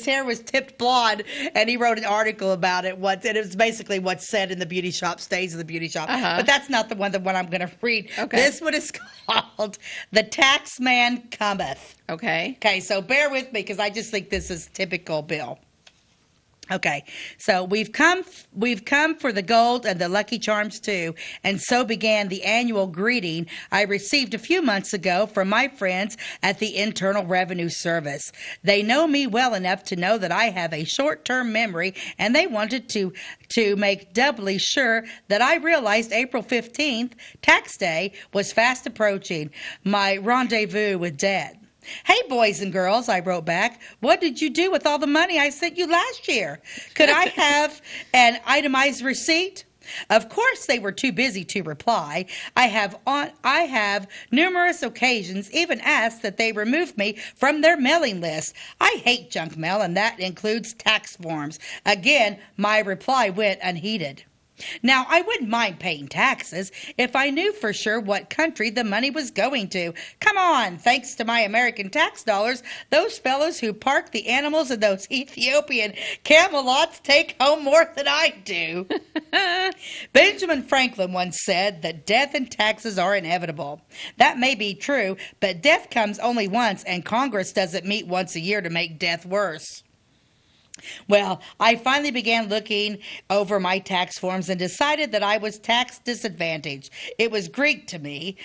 hair was tipped blonde. And he wrote an article about it once, and it was basically what's said in the beauty shop stays in the beauty shop. But that's not the one I'm going to read. Okay. This one is called The Tax Man Cometh. Okay. Okay, so bear with me because I just think this is typical Bill. Okay, so we've come for the gold and the Lucky Charms too, and so began the annual greeting I received a few months ago from my friends at the Internal Revenue Service. They know me well enough to know that I have a short-term memory, and they wanted to make doubly sure that I realized April 15th, tax day, was fast approaching, my rendezvous with Dad. Hey, boys and girls, I wrote back, what did you do with all the money I sent you last year? Could I have an itemized receipt? Of course, they were too busy to reply. I have numerous occasions even asked that they remove me from their mailing list. I hate junk mail, and that includes tax forms. Again, my reply went unheeded. Now, I wouldn't mind paying taxes if I knew for sure what country the money was going to. Come on, thanks to my American tax dollars, those fellows who park the animals in those Ethiopian camelots take home more than I do. Benjamin Franklin once said that death and taxes are inevitable. That may be true, but death comes only once, and Congress doesn't meet once a year to make death worse. Well, I finally began looking over my tax forms and decided that I was tax disadvantaged. It was Greek to me.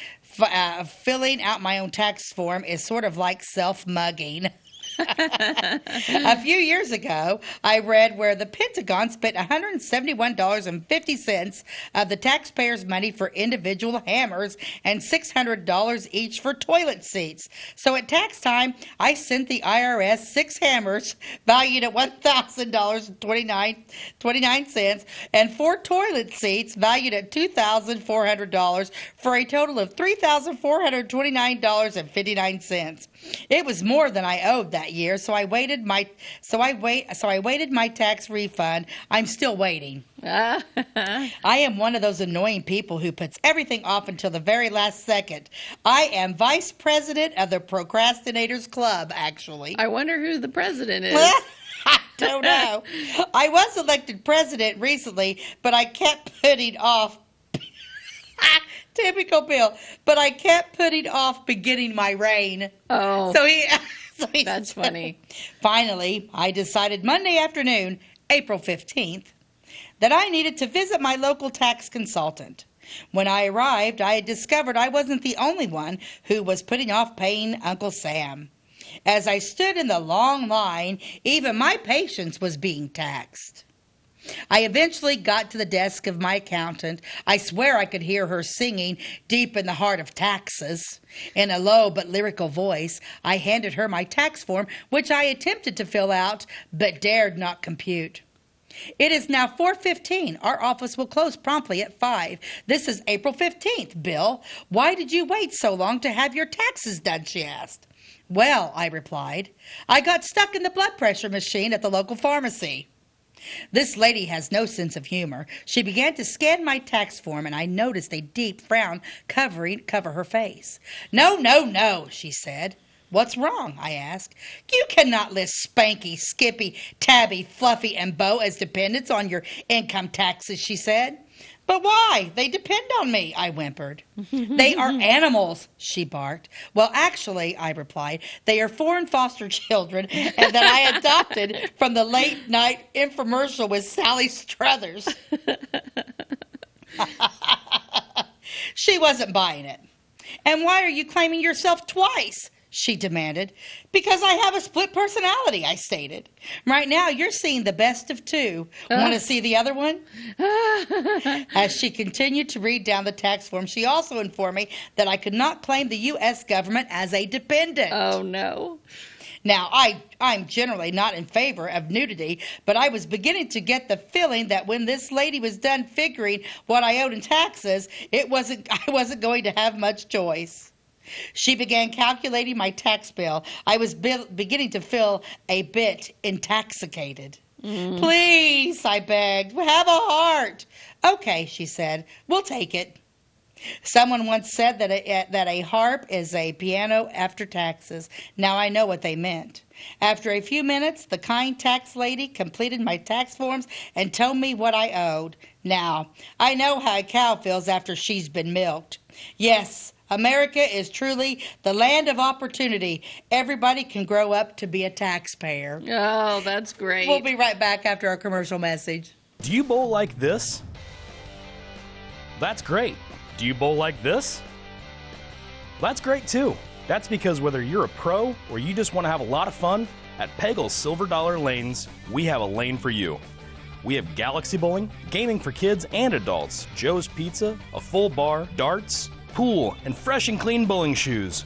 Filling out my own tax form is sort of like self-mugging. A few years ago, I read where the Pentagon spent $171.50 of the taxpayers' money for individual hammers and $600 each for toilet seats. So at tax time, I sent the IRS 6 hammers valued at $1,000.29 and 4 toilet seats valued at $2,400 for a total of $3,429.59. It was more than I owed that year, so I waited my tax refund. I'm still waiting. I am one of those annoying people who puts everything off until the very last second. I am vice president of the Procrastinators Club, actually. I wonder who the president is. I don't know. I was elected president recently, but I kept putting off. Typical Bill. But I kept putting off beginning my reign. Oh. So he that's funny. Finally, I decided Monday afternoon, April 15th, that I needed to visit my local tax consultant. When I arrived, I had discovered I wasn't the only one who was putting off paying Uncle Sam. As I stood in the long line, even my patience was being taxed. I eventually got to the desk of my accountant. I swear I could hear her singing deep in the heart of taxes. In a low but lyrical voice, I handed her my tax form, which I attempted to fill out, but dared not compute. It is now 4:15. Our office will close promptly at 5. This is April 15th, Bill. Why did you wait so long to have your taxes done, she asked. Well, I replied, I got stuck in the blood pressure machine at the local pharmacy. This lady has no sense of humor. She began to scan my tax form, and I noticed a deep frown cover her face. No, she said. What's wrong? I asked. You cannot list Spanky, Skippy, Tabby, Fluffy, and Bo as dependents on your income taxes, she said. But why? They depend on me, I whimpered. They are animals, she barked. Well, actually, I replied, they are foreign foster children and that I adopted from the late night infomercial with Sally Struthers. She wasn't buying it. And why are you claiming yourself twice? She demanded. Because I have a split personality, I stated. Right now, you're seeing the best of two. Want to see the other one? As she continued to read down the tax form, she also informed me that I could not claim the U.S. government as a dependent. Oh, no. Now, I'm generally not in favor of nudity, but I was beginning to get the feeling that when this lady was done figuring what I owed in taxes, I wasn't going to have much choice. She began calculating my tax bill. I was beginning to feel a bit intoxicated. Please, I begged, have a heart. Okay, she said, we'll take it. Someone once said that a harp is a piano after taxes. Now I know what they meant. After a few minutes, the kind tax lady completed my tax forms and told me what I owed. Now, I know how a cow feels after she's been milked. Yes, America is truly the land of opportunity. Everybody can grow up to be a taxpayer. Oh, that's great. We'll be right back after our commercial message. Do you bowl like this? That's great. Do you bowl like this? That's great too. That's because whether you're a pro or you just want to have a lot of fun, at Peggle's Silver Dollar Lanes, we have a lane for you. We have galaxy bowling, gaming for kids and adults, Joe's Pizza, a full bar, darts, pool, and fresh and clean bowling shoes.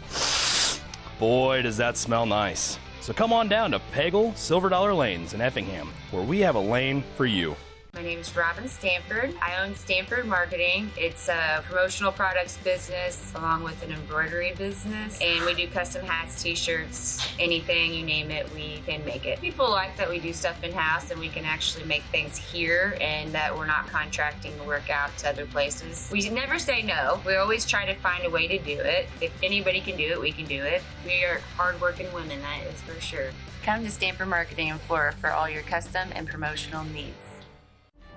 Boy, does that smell nice. So come on down to Peggle Silver Dollar Lanes in Effingham, where we have a lane for you. My name is Robin Stanford. I own Stanford Marketing. It's a promotional products business along with an embroidery business. And we do custom hats, t-shirts, anything, you name it, we can make it. People like that we do stuff in-house and we can actually make things here and that we're not contracting the work out to other places. We never say no. We always try to find a way to do it. If anybody can do it, we can do it. We are hardworking women, that is for sure. Come to Stanford Marketing in Flora for all your custom and promotional needs.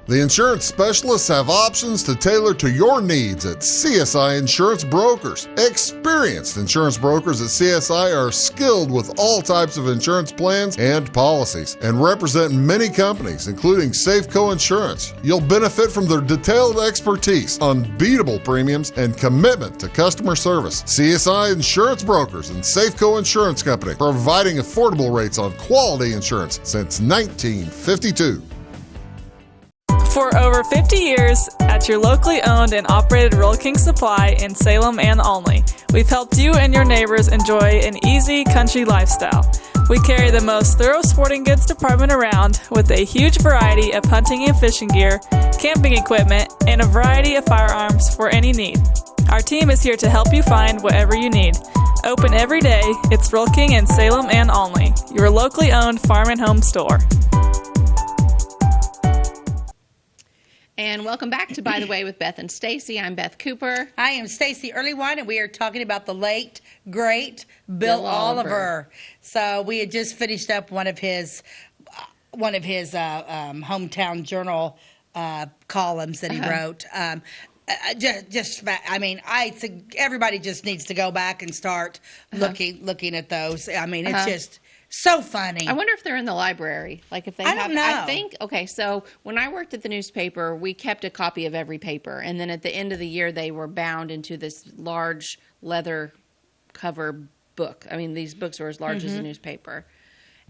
The insurance specialists have options to tailor to your needs at CSI Insurance Brokers. Experienced insurance brokers at CSI are skilled with all types of insurance plans and policies and represent many companies, including Safeco Insurance. You'll benefit from their detailed expertise, unbeatable premiums, and commitment to customer service. CSI Insurance Brokers and Safeco Insurance Company, providing affordable rates on quality insurance since 1952. For over 50 years, at your locally owned and operated Rural King Supply in Salem and Olney, we've helped you and your neighbors enjoy an easy country lifestyle. We carry the most thorough sporting goods department around with a huge variety of hunting and fishing gear, camping equipment, and a variety of firearms for any need. Our team is here to help you find whatever you need. Open every day, it's Rural King in Salem and Olney, your locally owned farm and home store. And welcome back to By the Way with Beth and Stacey. I'm Beth Cooper. I am Stacey Earlywine, and we are talking about the late, great Bill Oliver. So we had just finished up one of his hometown journal columns that he wrote. Everybody just needs to go back and start looking at those. I mean, it's just so funny. I wonder if they're in the library. Like if they I don't know. I think, okay, so when I worked at the newspaper, we kept a copy of every paper. And then at the end of the year, they were bound into this large leather cover book. I mean, these books were as large as a newspaper.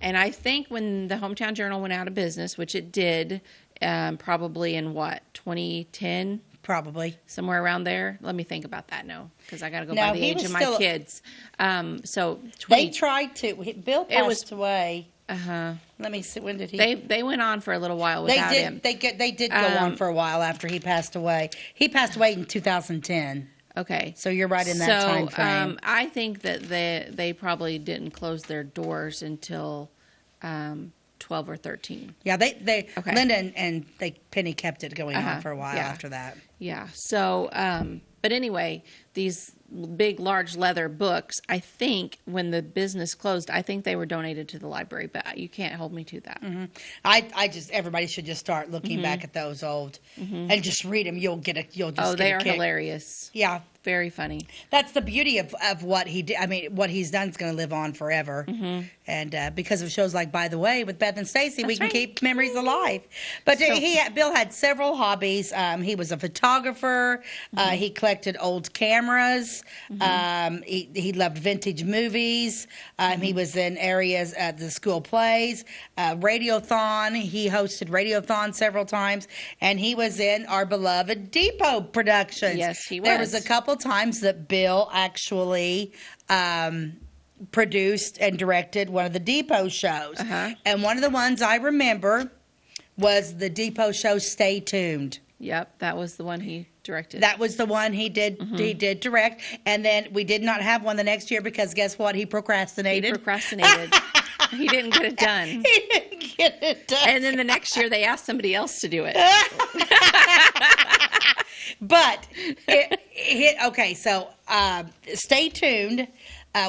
And I think when the Hometown Journal went out of business, which it did, probably in 2010? Probably. Somewhere around there. Let me think about that now, because I got to go by the age of my kids. They tried to. Bill passed away. Let me see. When did he? They went on for a little while without him. They did go on for a while after he passed away. He passed away in 2010. Okay. So you're right in that time frame. I think that they probably didn't close their doors until 12 or 13. Yeah, Linda and Penny kept it going on for a while after that. Yeah. So, but anyway, these big, large leather books, I think when the business closed, I think they were donated to the library, but you can't hold me to that. Everybody should just start looking back at those old and just read them. You'll just they are kick. Hilarious. Yeah. Very funny. That's the beauty of what he did. I mean, what he's done is going to live on forever. And because of shows like By the Way with Beth and Stacey, we can keep memories alive. But Bill had several hobbies. He was a photographer. He collected old cameras. He loved vintage movies. He was in areas at the school plays, Radiothon. He hosted Radiothon several times. And he was in our beloved Depot Productions. Yes, he was. There was a couple times that Bill actually produced and directed one of the Depot shows. And one of the ones I remember was the Depot show Stay Tuned. Yep, that was the one he directed. That was the one he did did direct. And then we did not have one the next year because guess what? He procrastinated. He didn't get it done. He didn't get it done. And then the next year they asked somebody else to do it. But so Stay Tuned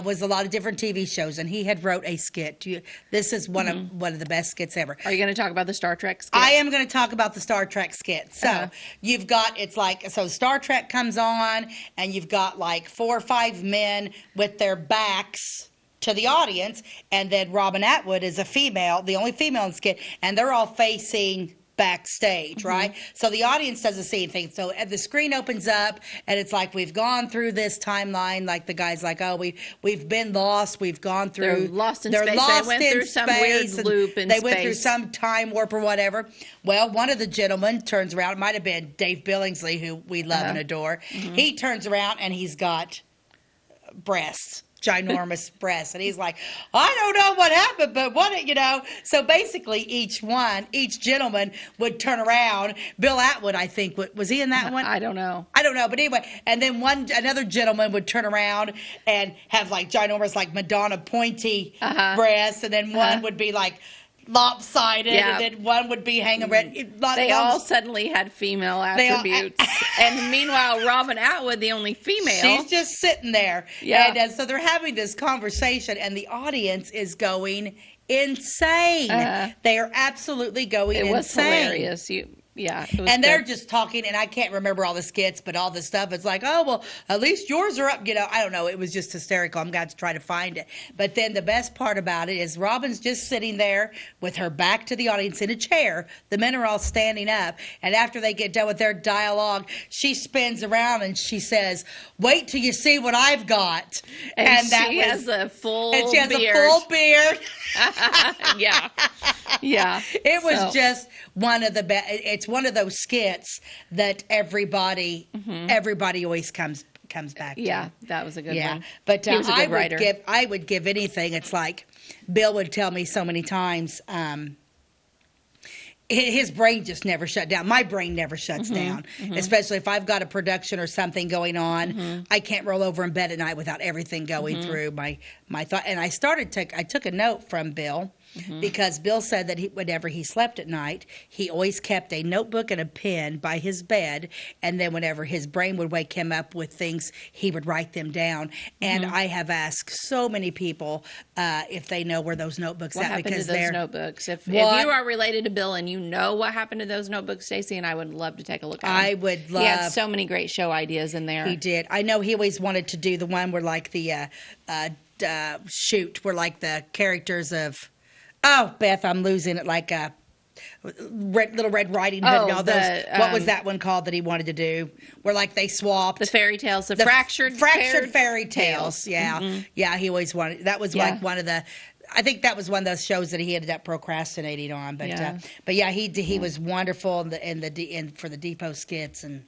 was a lot of different TV shows, and he had wrote a skit. This is one of the best skits ever. Are you going to talk about the Star Trek skit? I am going to talk about the Star Trek skit. So you've got Star Trek comes on, and you've got like 4 or 5 men with their backs to the audience, and then Robin Atwood is a female, the only female in the skit, and they're all facing backstage, right? So the audience doesn't see anything. So the screen opens up, and it's like, we've gone through this timeline. Like the guy's like, oh, we've been lost. We've gone through. They're lost in space. They went through some weird loop in space. They went through some time warp or whatever. Well, one of the gentlemen turns around. It might have been Dave Billingsley, who we love and adore. He turns around, and he's got breasts. Ginormous breasts, and he's like, I don't know what happened, but so basically each gentleman would turn around. Bill Atwood, I think, was he in that one? I don't know, but anyway, and then another gentleman would turn around and have like ginormous, like Madonna pointy breasts, and then one would be like lopsided, and then one would be hanging red. They all suddenly had female attributes. And meanwhile, Robin Atwood, the only female, she's just sitting there. Yeah. And so they're having this conversation, and the audience is going insane. They are absolutely going insane. It was hilarious. Yeah. It was And they're good. just talking, and I can't remember all the skits, but all the stuff. It's like, oh, well, at least yours are up. I don't know. It was just hysterical. I'm going to try to find it. But then the best part about it is Robin's just sitting there with her back to the audience in a chair. The men are all standing up. And after they get done with their dialogue, she spins around and she says, wait till you see what I've got. And she has a full beard. And she has a full beard. Yeah. Yeah. It was just one of the best. It's one of those skits that everybody always comes back to. Yeah, that was a good one. But he was a good writer. I would give anything. It's like Bill would tell me so many times, his brain just never shut down. My brain never shuts down, especially if I've got a production or something going on. I can't roll over in bed at night without everything going through my thought. And I took a note from Bill. Because Bill said that whenever he slept at night, he always kept a notebook and a pen by his bed, and then whenever his brain would wake him up with things, he would write them down. And I have asked so many people if they know where those notebooks What at happened because to those they're notebooks? If you are related to Bill and you know what happened to those notebooks, Stacey and I would love to take a look at them. I would love. He had so many great show ideas in there. He did. I know he always wanted to do the one where like the where like the characters of. Oh, Beth, I'm losing it. Like a Little Red Riding Hood and all those. What was that one called that he wanted to do? Where like they swapped the fairy tales, the fractured fairy tales. Yeah, yeah. He always wanted. That was like one of the. I think that was one of those shows that he ended up procrastinating on. But yeah, he was wonderful in for the Depot skits and.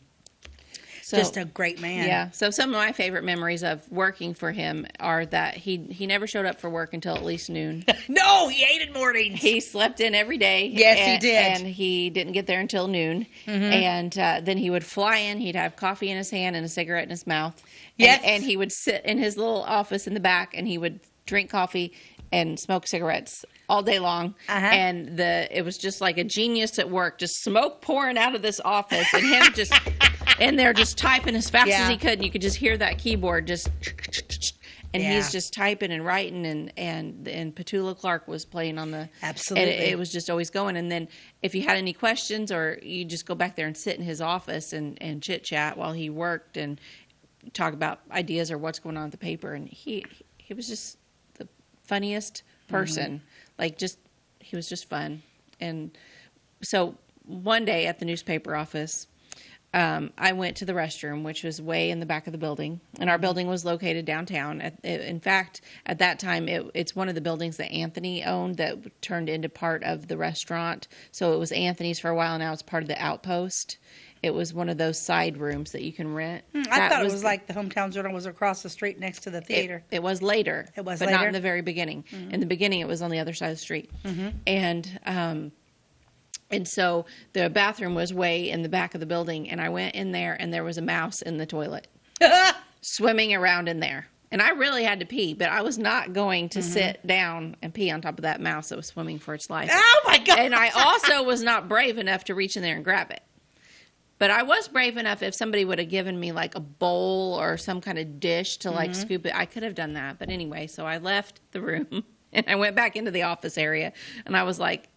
So, just a great man. Yeah. So some of my favorite memories of working for him are that he never showed up for work until at least noon. No, he hated mornings. He slept in every day. Yes, he did. And he didn't get there until noon. And then he would fly in. He'd have coffee in his hand and a cigarette in his mouth. Yes. And he would sit in his little office in the back, and he would drink coffee and smoke cigarettes all day long. And it was just like a genius at work, just smoke pouring out of this office, and him just in there just typing as fast as he could. And you could just hear that keyboard just, and he's just typing and writing, and Petula Clark was playing on the. Absolutely. It was just always going. And then if you had any questions, or you just go back there and sit in his office and chit chat while he worked and talk about ideas or what's going on at the paper. And he was just the funniest person. He was just fun. And so one day at the newspaper office, I went to the restroom, which was way in the back of the building, and our building was located downtown. In fact, at that time, it's one of the buildings that Anthony owned that turned into part of the restaurant. So it was Anthony's for a while. Now it's part of the Outpost. It was one of those side rooms that you can rent. I thought it was like the Hometown Journal was across the street next to the theater. It was later. It was but later? not in the very beginning. In the beginning, it was on the other side of the street. And so the bathroom was way in the back of the building, and I went in there, and there was a mouse in the toilet swimming around in there. And I really had to pee, but I was not going to sit down and pee on top of that mouse that was swimming for its life. Oh, my God. And I also was not brave enough to reach in there and grab it. But I was brave enough if somebody would have given me like a bowl or some kind of dish to like scoop it. I could have done that. But anyway, so I left the room and I went back into the office area, and I was like,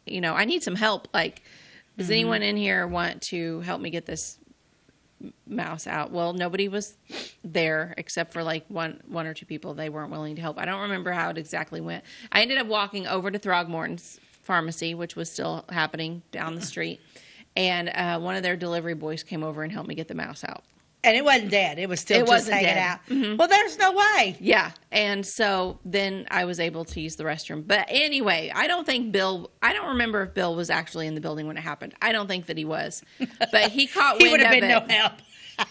I need some help. Like, does anyone in here want to help me get this mouse out? Well, nobody was there except for like one or two people. They weren't willing to help. I don't remember how it exactly went. I ended up walking over to Throgmorton's pharmacy, which was still happening down the street. And one of their delivery boys came over and helped me get the mouse out. And it wasn't dead. It was still just hanging out. Well, there's no way. Yeah. And so then I was able to use the restroom. But anyway, I don't remember if Bill was actually in the building when it happened. I don't think that he was. But he caught wind of it. He would have been no help.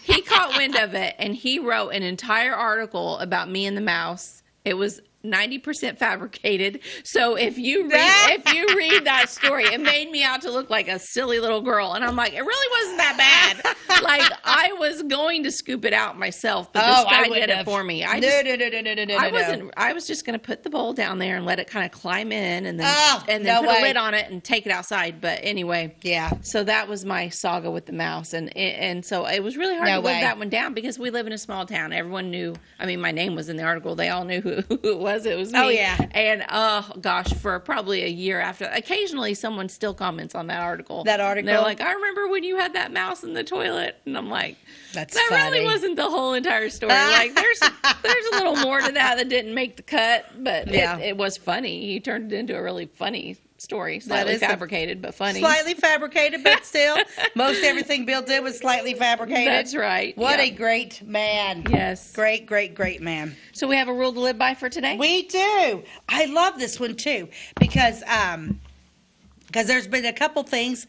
He caught wind of it, and he wrote an entire article about me and the mouse. It was 90% fabricated. So if you read that story, it made me out to look like a silly little girl. And I'm like, it really wasn't that bad. Like, I was going to scoop it out myself, but this guy did it for me. I was just going to put the bowl down there and let it kind of climb in, and then put a lid on it and take it outside. But anyway, so that was my saga with the mouse. And so it was really hard to live that one down because we live in a small town. Everyone knew, my name was in the article. They all knew who it was. was. It was me. Oh, yeah. And, oh, gosh, for probably a year after, occasionally someone still comments on that article. That article? And they're like, I remember when you had that mouse in the toilet. And I'm like, That's that funny. really wasn't the whole entire story. Like, there's a little more to that didn't make the cut, but Yeah. it was funny. He turned it into a really funny story. Slightly fabricated, but funny. Slightly fabricated, but still, most everything Bill did was slightly fabricated. That's right. What Yeah. a great man. Yes. Great, great, great man. So we have a rule to live by for today? We do. I love this one too because there's been a couple things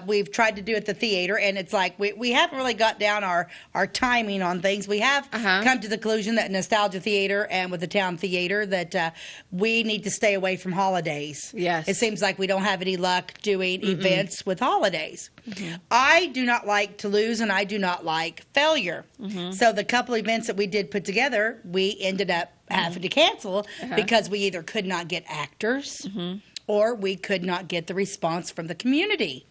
we've tried to do at the theater, and it's like we haven't really got down our timing on things. We have come to the conclusion that Nostalgia Theater and with the Town Theater that we need to stay away from holidays. Yes. It seems like we don't have any luck doing events with holidays. I do not like to lose, and I do not like failure. So the couple events that we did put together, we ended up having to cancel because we either could not get actors or we could not get the response from the community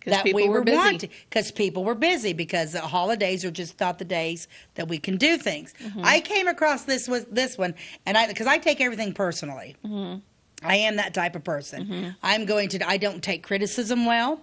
that we were wanting. Because people were busy, because the holidays are just not the days that we can do things. I came across this one, and because I take everything personally. I am that type of person. I don't take criticism well.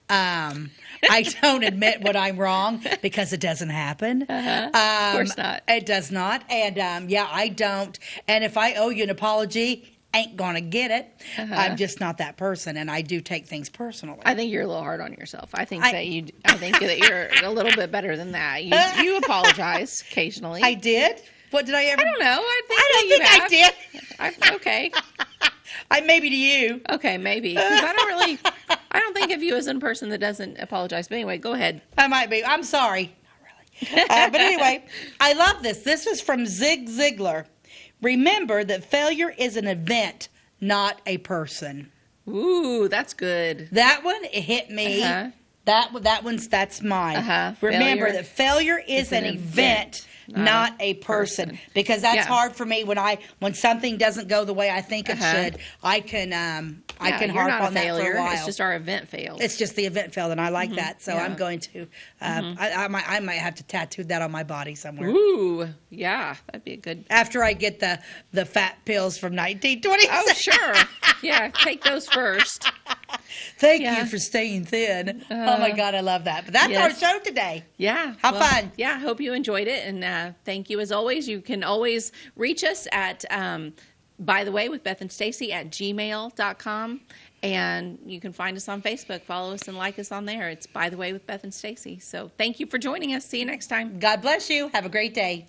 I don't admit when I'm wrong because it doesn't happen. Of course not. It does not. And I don't. And if I owe you an apology, ain't gonna get it. I'm just not that person, and I do take things personally. I think you're a little hard on yourself. I think that you're a little bit better than that. You apologize occasionally. I did. What did I ever? I don't know. I did. Okay. Maybe to you. Okay, maybe. 'Cause I don't think of you as a person that doesn't apologize. But anyway, go ahead. I might be. I'm sorry. Not really. But anyway, I love this. This is from Zig Ziglar. Remember that failure is an event, not a person. Ooh, that's good. That one, it hit me. That's mine. Remember that failure is an event, not a person. Because that's hard for me when something doesn't go the way I think it should. I can harp on that for a while. It's just our event failed. It's just the event failed, and I like that. So I'm going to. I might have to tattoo that on my body somewhere. Ooh, yeah, that'd be a good. After I get the fat pills from 1920. Oh, sure. Yeah, take those first. Thank you for staying thin. Oh my God, I love that. But that's our show today. Yeah. How fun. Yeah, I hope you enjoyed it. And thank you as always. You can always reach us at, by the way, with Beth and Stacey at gmail.com. And you can find us on Facebook. Follow us and like us on there. It's By the Way with Beth and Stacey. So thank you for joining us. See you next time. God bless you. Have a great day.